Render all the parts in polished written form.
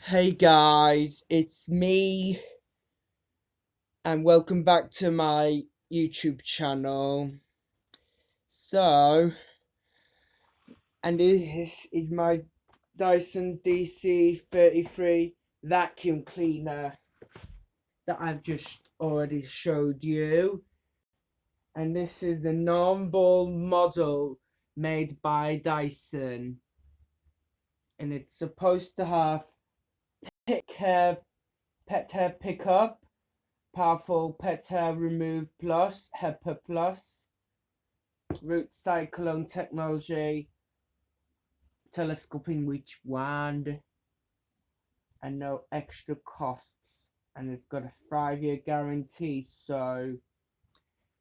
Hey guys, it's me and welcome back to my YouTube channel. And this is my Dyson dc33 vacuum cleaner that I've just already showed you. And this is the normal model made by Dyson. And it's supposed to have pet hair pickup, powerful pet hair remove plus, HEPA plus, root cyclone technology, telescoping witch wand, and no extra costs. And it's got a 5-year guarantee. So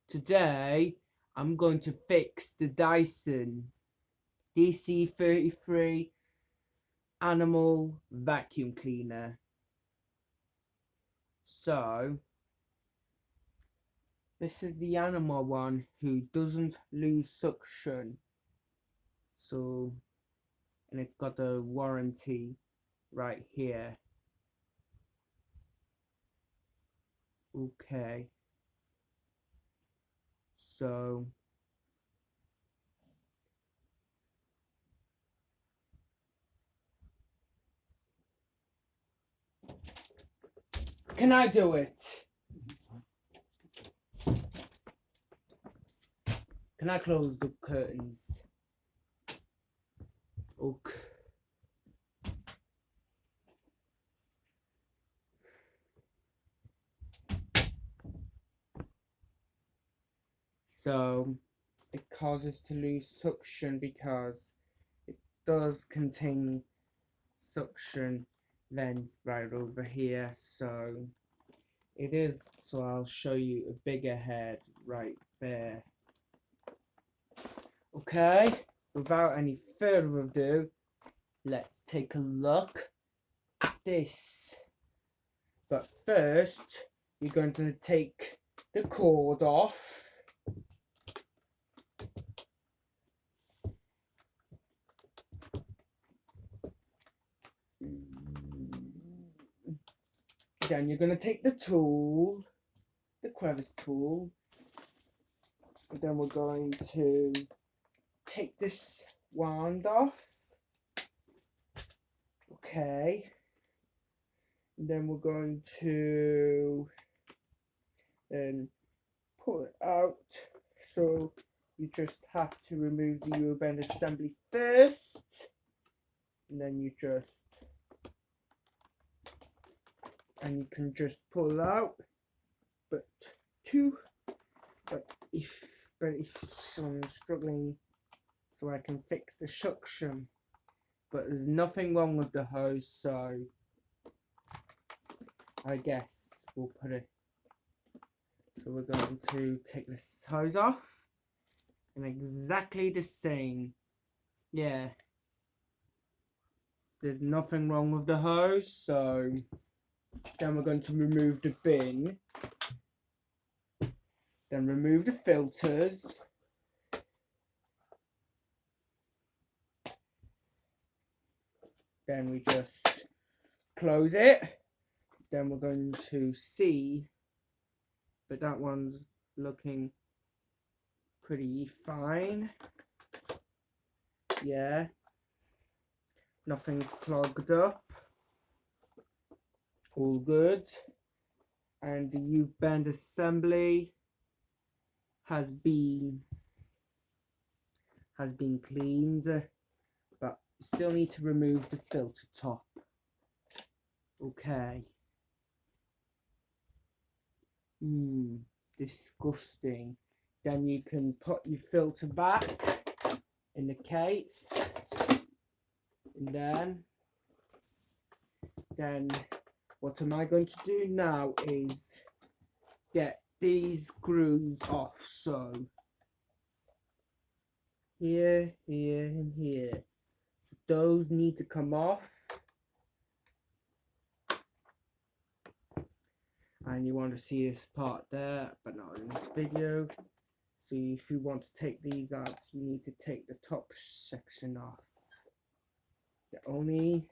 today I'm going to fix the Dyson dc33 animal vacuum cleaner. So this is the animal one who doesn't lose suction. So, and it's got a warranty right here. Okay. So can I do it? Can I close the curtains? Okay. So it causes to lose suction because it does contain suction vents right over here. So it is. So I'll show you a bigger head right there. Okay. Without any further ado, let's take a look at this. But first, you're going to take the cord off. Then you're going to take the tool, the crevice tool. And then we're going to take this wand off. Okay. And then we're going to pull it out. So you just have to remove the U-bend assembly first. And then you can just pull it out. But if someone's struggling, so I can fix the suction. But there's nothing wrong with the hose, so I guess we'll put it. So we're going to take this hose off, and exactly the same. Yeah, there's nothing wrong with the hose. So then we're going to remove the bin, then remove the filters. Then we just close it. Then we're going to see, but that one's looking pretty fine. Yeah, nothing's clogged up. All good. And the U-bend assembly has been cleaned, but you still need to remove the filter top. Okay. Disgusting. Then you can put your filter back in the case, and then what am I going to do now is get these screws off. So here, and here. So those need to come off. And you want to see this part there, but not in this video. So if you want to take these out, you need to take the top section off. The only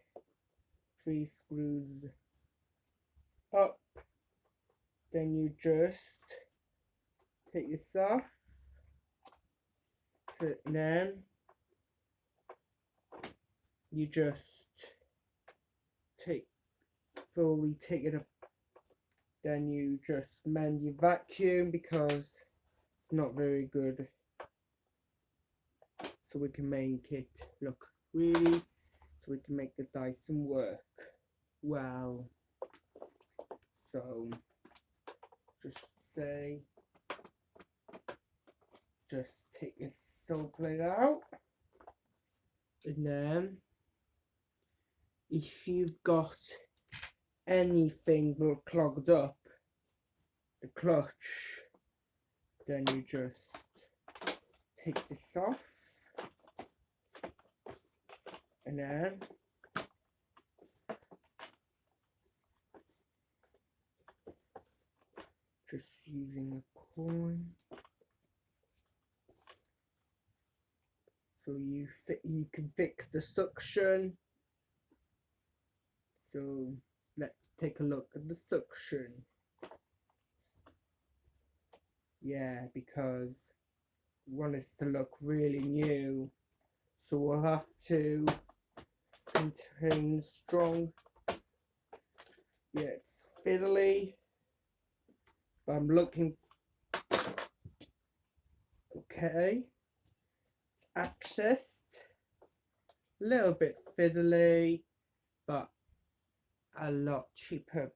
3 screws up. Then you just take this off. Then you just fully take it up. Then you just mend your vacuum because it's not very good. So we can make it look really, so we can make the Dyson work well. So just take this sole plate out, and then if you've got anything but clogged up the clutch, then you just take this off, and then just using a coin, so you can fix the suction. So let's take a look at the suction. Yeah, because we want this to look really new, so we'll have to contain strong. Yeah, it's fiddly, but I'm looking okay. It's accessed, a little bit fiddly, but a lot cheaper.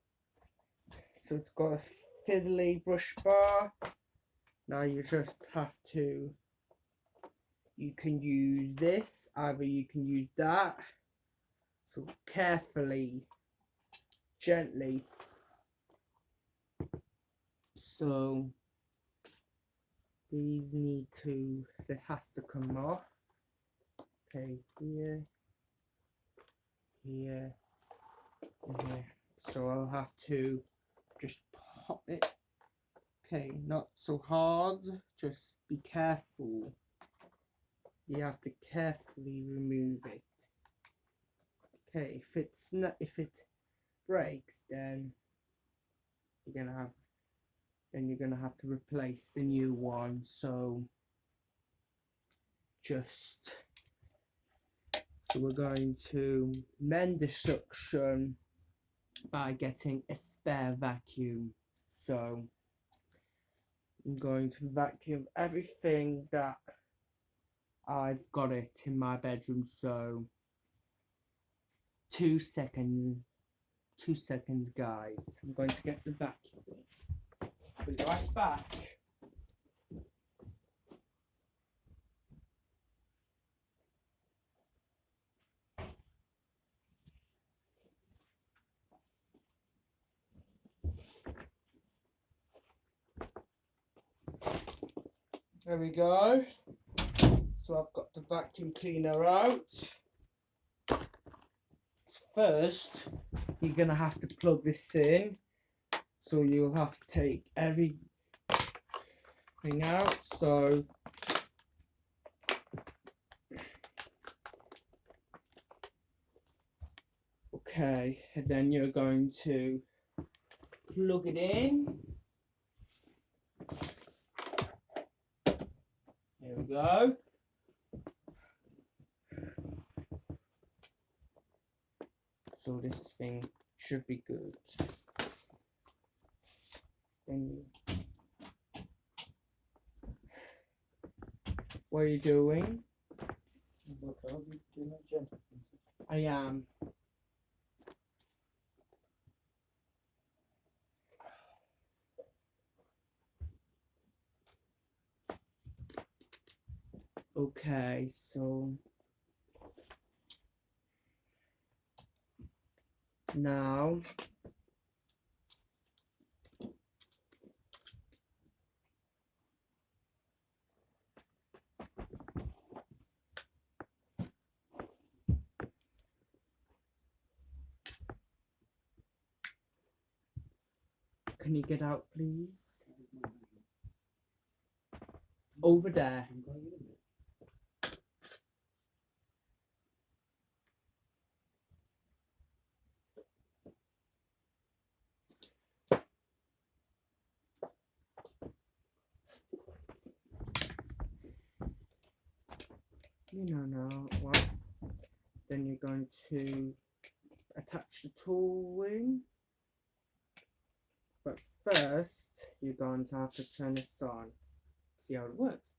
So it's got a fiddly brush bar. Now you just have to, you can use this, either you can use that. So carefully, gently. So these it has to come off. Okay, here, here, and here. So I'll have to just pop it. Okay, not so hard, just be careful. You have to carefully remove it. Okay, if it breaks, then you're gonna have to replace the new one. So we're going to mend the suction by getting a spare vacuum. So I'm going to vacuum everything that I've got it in my bedroom. So 2 seconds, guys. I'm going to get the vacuum. I'll be right back. There we go. So I've got the vacuum cleaner out. First, you're gonna have to plug this in. So you'll have to take everything out. So okay, and then you're going to plug it in. There we go. So this thing should be good. Then what are you doing? I am. Okay, so now can you get out, please? Over there. you know now what. Then you're going to attach the tool wing. But first, you're going to have to turn this on. See how it works.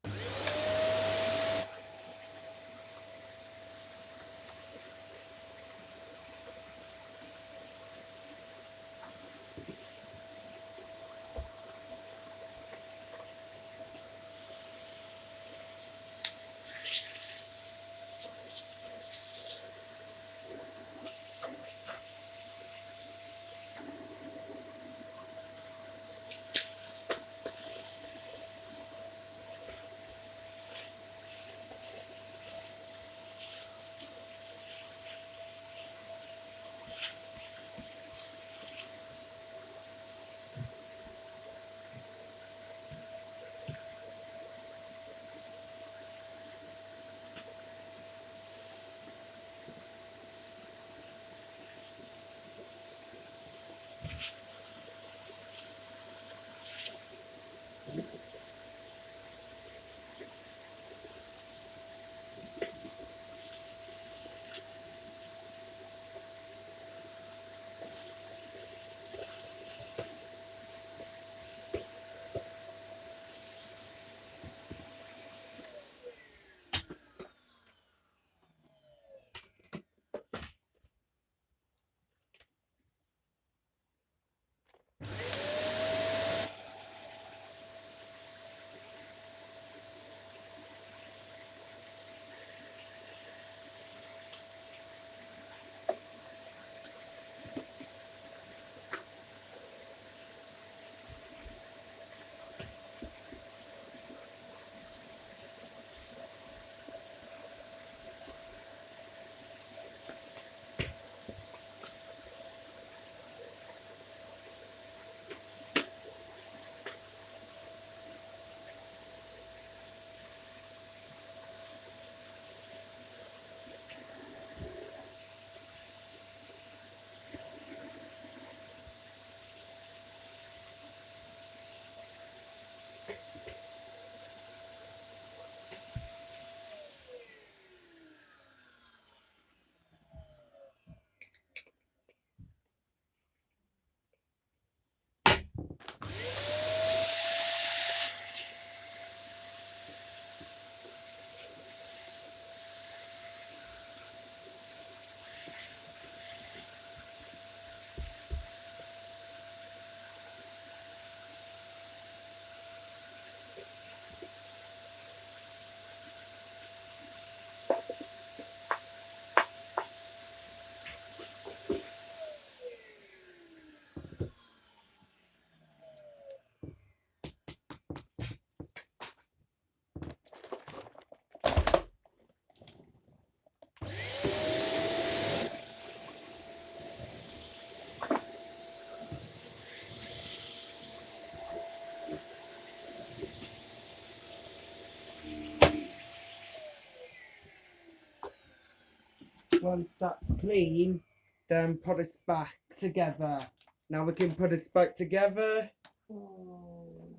Once that's clean, then put us back together. Now we can put us back together. Oh.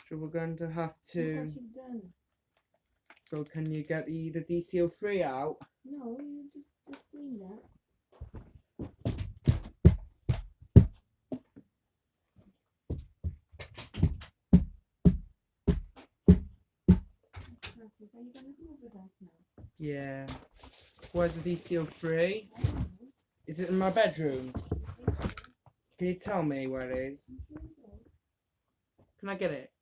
So we're going to have Look to. what you've done. So can you get the dc33 out? No, you just clean that. Are you gonna move it out now? Yeah. Where's the dc33? I don't know. Is it in my bedroom? Can you tell me where it is? Can I get it?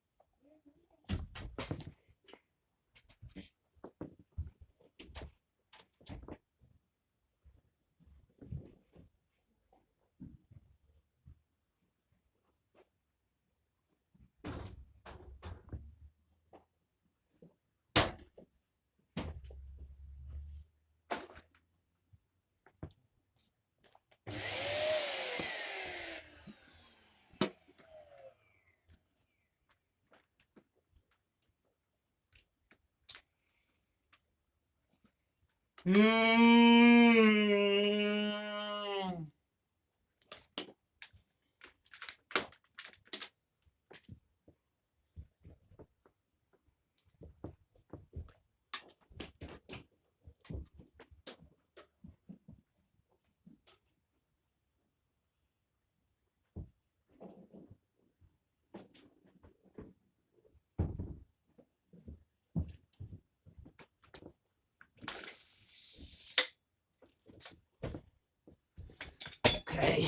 Okay.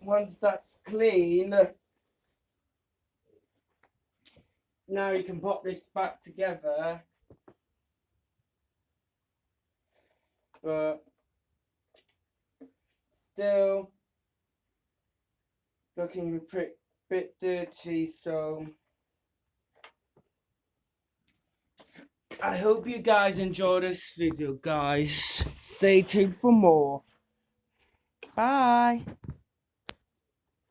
Once that's clean, now you can pop this back together. But still looking a bit dirty, so I hope you guys enjoy this video, guys. Stay tuned for more. Bye.